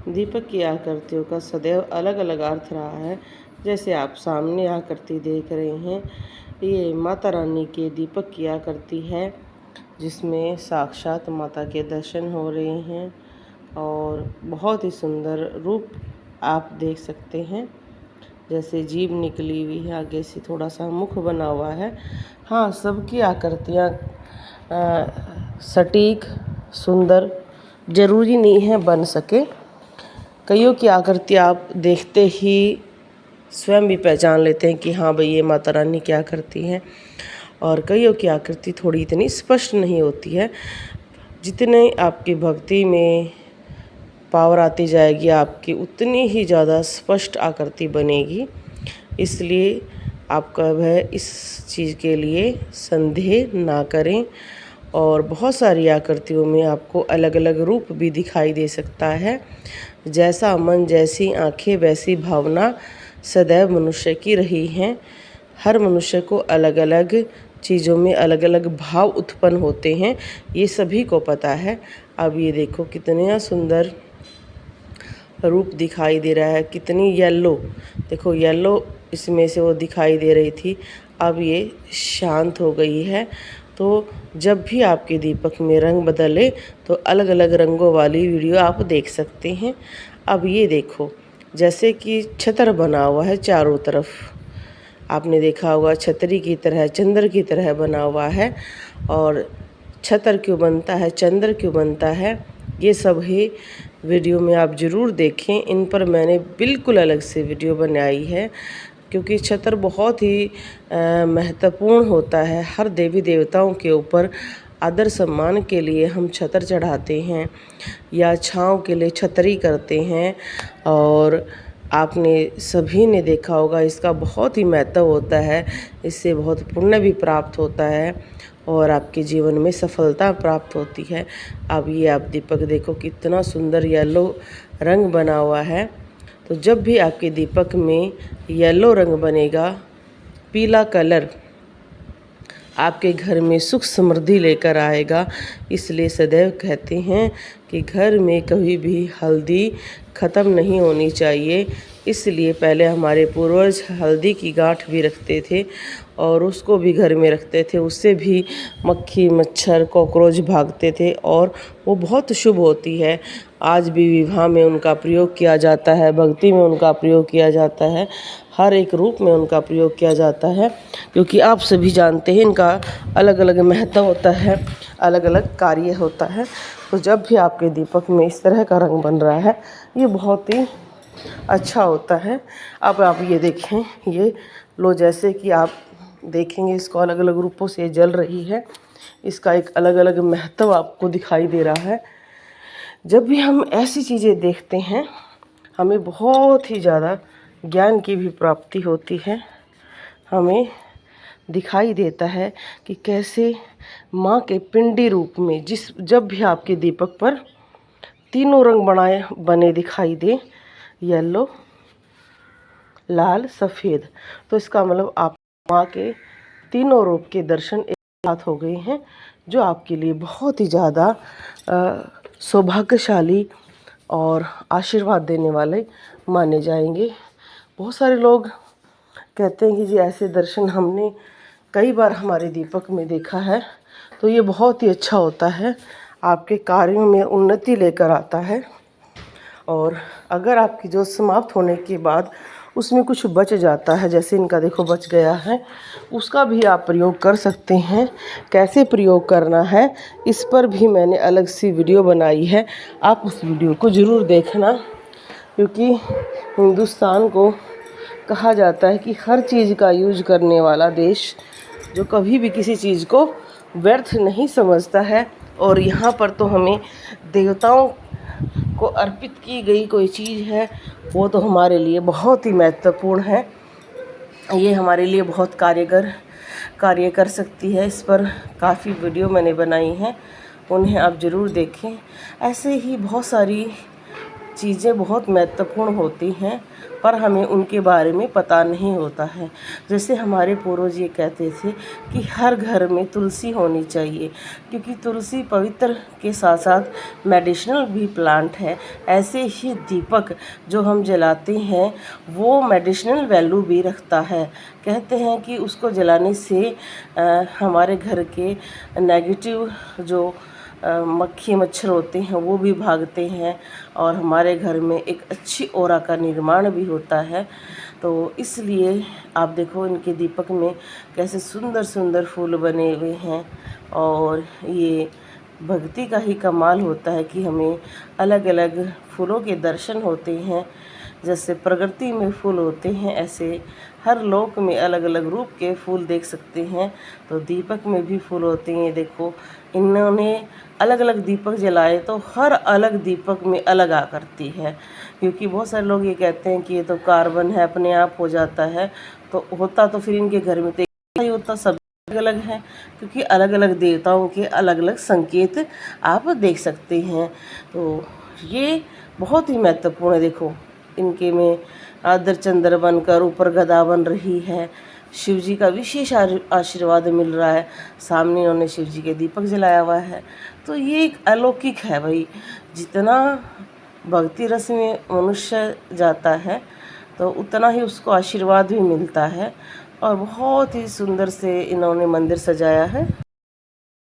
दीपक की आकृतियों का सदैव अलग अलग अर्थ रहा है। जैसे आप सामने आकृति देख रहे हैं, ये माता रानी के दीपक की आकृति है, जिसमें साक्षात माता के दर्शन हो रहे हैं और बहुत ही सुंदर रूप आप देख सकते हैं। जैसे जीभ निकली हुई है, आगे से थोड़ा सा मुख बना हुआ है। हाँ, सबकी आकृतियाँ सटीक सुंदर जरूरी नहीं है बन सके। कईयों की आकृति आप देखते ही स्वयं भी पहचान लेते हैं कि हाँ भाई, ये माता रानी की आकृति है। और कईयों की आकृति थोड़ी इतनी स्पष्ट नहीं होती है। जितने आपकी भक्ति में पावर आती जाएगी, आपकी उतनी ही ज़्यादा स्पष्ट आकृति बनेगी। इसलिए आपका वह इस चीज़ के लिए संदेह ना करें। और बहुत सारी आकृतियों में आपको अलग अलग रूप भी दिखाई दे सकता है। जैसा मन जैसी आंखें वैसी भावना सदैव मनुष्य की रही हैं। हर मनुष्य को अलग अलग चीज़ों में अलग अलग भाव उत्पन्न होते हैं, ये सभी को पता है। अब ये देखो कितना सुंदर रूप दिखाई दे रहा है, कितनी येलो, देखो येलो इसमें से वो दिखाई दे रही थी, अब ये शांत हो गई है। तो जब भी आपके दीपक में रंग बदले तो अलग अलग रंगों वाली वीडियो आप देख सकते हैं। अब ये देखो, जैसे कि छतर बना हुआ है चारों तरफ, आपने देखा होगा छतरी की तरह, चंद्र की तरह बना हुआ है। और छतर क्यों बनता है, चंद्र क्यों बनता है, ये सब ही वीडियो में आप ज़रूर देखें। इन पर मैंने बिल्कुल अलग से वीडियो बनाई है, क्योंकि छतर बहुत ही महत्वपूर्ण होता है। हर देवी देवताओं के ऊपर आदर सम्मान के लिए हम छतर चढ़ाते हैं या छाँव के लिए छतरी करते हैं। और आपने सभी ने देखा होगा, इसका बहुत ही महत्व होता है। इससे बहुत पुण्य भी प्राप्त होता है और आपके जीवन में सफलता प्राप्त होती है। अब ये आप दीपक देखो कितना सुंदर येलो रंग बना हुआ है। तो जब भी आपके दीपक में येलो रंग बनेगा, पीला कलर आपके घर में सुख समृद्धि लेकर आएगा। इसलिए सदैव कहते हैं कि घर में कभी भी हल्दी ख़त्म नहीं होनी चाहिए। इसलिए पहले हमारे पूर्वज हल्दी की गांठ भी रखते थे और उसको भी घर में रखते थे। उससे भी मक्खी मच्छर कॉकरोच भागते थे और वो बहुत शुभ होती है। आज भी विवाह में उनका प्रयोग किया जाता है, भक्ति में उनका प्रयोग किया जाता है, हर एक रूप में उनका प्रयोग किया जाता है। क्योंकि आप सभी जानते हैं इनका अलग अलग महत्व होता है, अलग अलग कार्य होता है। तो जब भी आपके दीपक में इस तरह का रंग बन रहा है, ये बहुत ही अच्छा होता है। अब आप ये देखें, ये लो, जैसे कि आप देखेंगे इसको अलग अलग रूपों से जल रही है, इसका एक अलग अलग महत्व आपको दिखाई दे रहा है। जब भी हम ऐसी चीज़ें देखते हैं, हमें बहुत ही ज़्यादा ज्ञान की भी प्राप्ति होती है। हमें दिखाई देता है कि कैसे माँ के पिंडी रूप में जब भी आपके दीपक पर तीनों रंग बने दिखाई दे, येलो लाल सफ़ेद, तो इसका मतलब आप माँ के तीनों रूप के दर्शन एक साथ हो गए हैं, जो आपके लिए बहुत ही ज़्यादा सौभाग्यशाली और आशीर्वाद देने वाले माने जाएंगे। बहुत सारे लोग कहते हैं कि जी ऐसे दर्शन हमने कई बार हमारे दीपक में देखा है, तो ये बहुत ही अच्छा होता है, आपके कार्यों में उन्नति लेकर आता है। और अगर आपकी जो समाप्त होने के बाद उसमें कुछ बच जाता है, जैसे इनका देखो बच गया है, उसका भी आप प्रयोग कर सकते हैं। कैसे प्रयोग करना है, इस पर भी मैंने अलग सी वीडियो बनाई है, आप उस वीडियो को ज़रूर देखना। क्योंकि हिंदुस्तान को कहा जाता है कि हर चीज़ का यूज करने वाला देश, जो कभी भी किसी चीज़ को व्यर्थ नहीं समझता है। और यहाँ पर तो हमें देवताओं को अर्पित की गई कोई चीज़ है, वो तो हमारे लिए बहुत ही महत्वपूर्ण है। ये हमारे लिए बहुत कार्य कर सकती है। इस पर काफ़ी वीडियो मैंने बनाई हैं, उन्हें आप ज़रूर देखें। ऐसे ही बहुत सारी चीज़ें बहुत महत्वपूर्ण होती हैं, पर हमें उनके बारे में पता नहीं होता है। जैसे हमारे पूर्वज ये कहते थे कि हर घर में तुलसी होनी चाहिए, क्योंकि तुलसी पवित्र के साथ साथ मेडिसिनल भी प्लांट है। ऐसे ही दीपक जो हम जलाते हैं वो मेडिसिनल वैल्यू भी रखता है। कहते हैं कि उसको जलाने से हमारे घर के नेगेटिव जो मक्खी मच्छर होते हैं वो भी भागते हैं और हमारे घर में एक अच्छी ऑरा का निर्माण भी होता है। तो इसलिए आप देखो इनके दीपक में कैसे सुंदर सुंदर फूल बने हुए हैं, और ये भक्ति का ही कमाल होता है कि हमें अलग अलग फूलों के दर्शन होते हैं। जैसे प्रकृति में फूल होते हैं, ऐसे हर लोक में अलग अलग रूप के फूल देख सकते हैं। तो दीपक में भी फूल होते हैं। देखो इन्होंने अलग अलग दीपक जलाए तो हर अलग दीपक में अलग आकृति है, क्योंकि बहुत सारे लोग ये कहते हैं कि ये तो कार्बन है, अपने आप हो जाता है। तो होता तो फिर इनके घर में तो ही होता, सब अलग अलग है, क्योंकि अलग अलग देवताओं के अलग अलग संकेत आप देख सकते हैं। तो ये बहुत ही महत्वपूर्ण है। देखो इनके में आदर चंद्र बनकर ऊपर गदा बन रही है, शिव जी का विशेष आशीर्वाद मिल रहा है। सामने उन्होंने शिव जी के दीपक जलाया हुआ है। तो ये एक अलौकिक है भाई। जितना भक्ति रस में मनुष्य जाता है तो उतना ही उसको आशीर्वाद भी मिलता है। और बहुत ही सुंदर से इन्होंने मंदिर सजाया है।